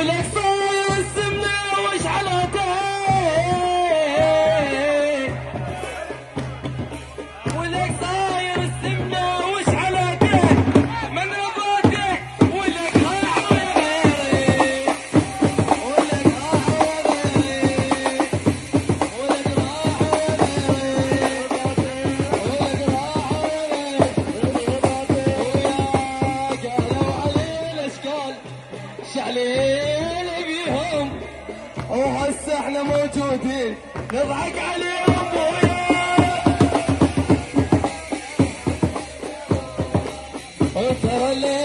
ولك صاير السمنة وش حلاته ولك صاير السمنة وش حلاته من رضاته ولك راح وغيري ولك راح وغيري ولك راح وغيري ولك راح وغيري ويا قالوا علي الاشكال شعلين بيهم وهسه احنا موجودين نضحك عليهم وترى الليل